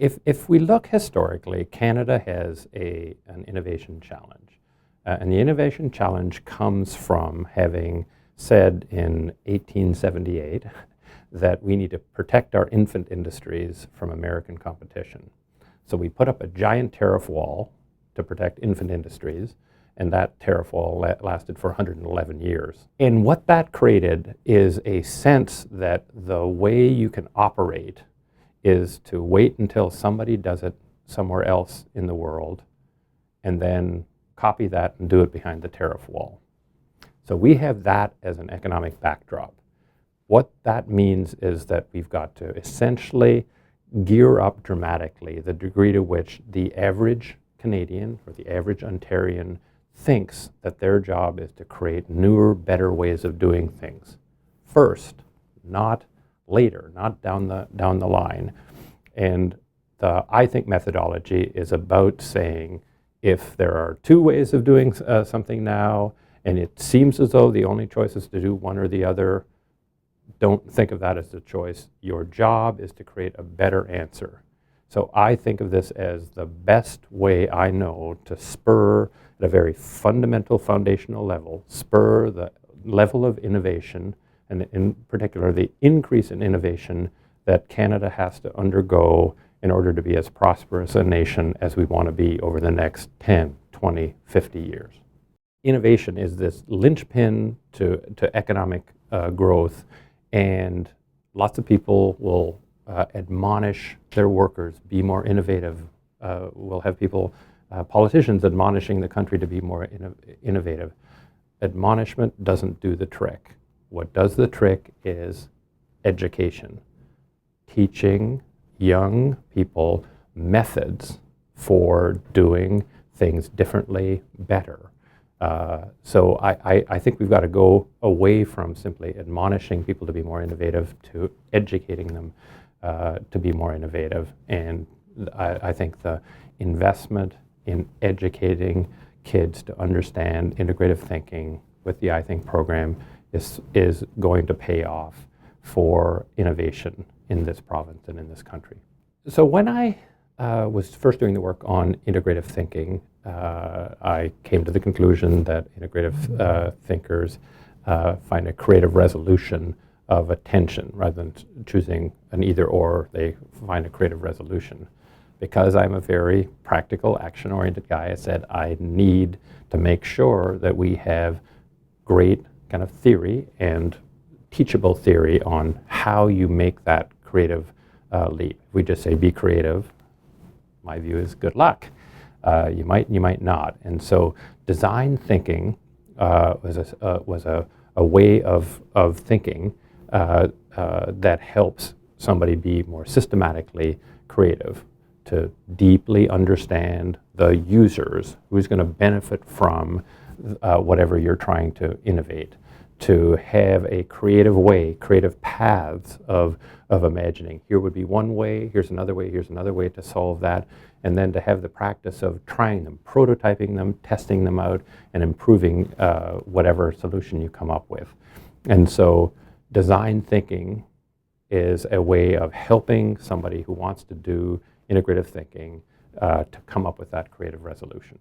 if we look historically, Canada has an innovation challenge. And the innovation challenge comes from having said in 1878 that we need to protect our infant industries from American competition. So we put up a giant tariff wall to protect infant industries, and that tariff wall lasted for 111 years. And what that created is a sense that the way you can operate is to wait until somebody does it somewhere else in the world and then copy that and do it behind the tariff wall. So we have that as an economic backdrop. What that means is that we've got to essentially gear up dramatically the degree to which the average Canadian or the average Ontarian thinks that their job is to create newer, better ways of doing things first, not later, not down the line. And the I think methodology is about saying if there are two ways of doing something now, and it seems as though the only choice is to do one or the other, don't think of that as the choice. Your job is to create a better answer. So I think of this as the best way I know to spur, at a very fundamental, foundational level, spur the level of innovation, and in particular the increase in innovation that Canada has to undergo in order to be as prosperous a nation as we want to be over the next 10, 20, 50 years. Innovation is this linchpin to economic growth, and lots of people will admonish their workers, be more innovative. We'll have people, politicians admonishing the country to be more innovative. Admonishment doesn't do the trick. What does the trick is education, teaching young people methods for doing things differently, better. So I think we've got to go away from simply admonishing people to be more innovative to educating them to be more innovative. And I think the investment in educating kids to understand integrative thinking with the I Think program is going to pay off for innovation in this province and in this country. So when I was first doing the work on integrative thinking, I came to the conclusion that integrative thinkers find a creative resolution of a tension rather than choosing an either or. They find a creative resolution. Because I'm a very practical, action-oriented guy, I said I need to make sure that we have great kind of theory and teachable theory on how you make that creative leap. If we just say be creative, my view is good luck. You might not. And so design thinking was a way of thinking that helps somebody be more systematically creative, to deeply understand the users, who's going to benefit from whatever you're trying to innovate, to have a creative way, creative paths of imagining. Here would be one way, here's another way to solve that, and then to have the practice of trying them, prototyping them, testing them out, and improving whatever solution you come up with. And so design thinking is a way of helping somebody who wants to do integrative thinking to come up with that creative resolution.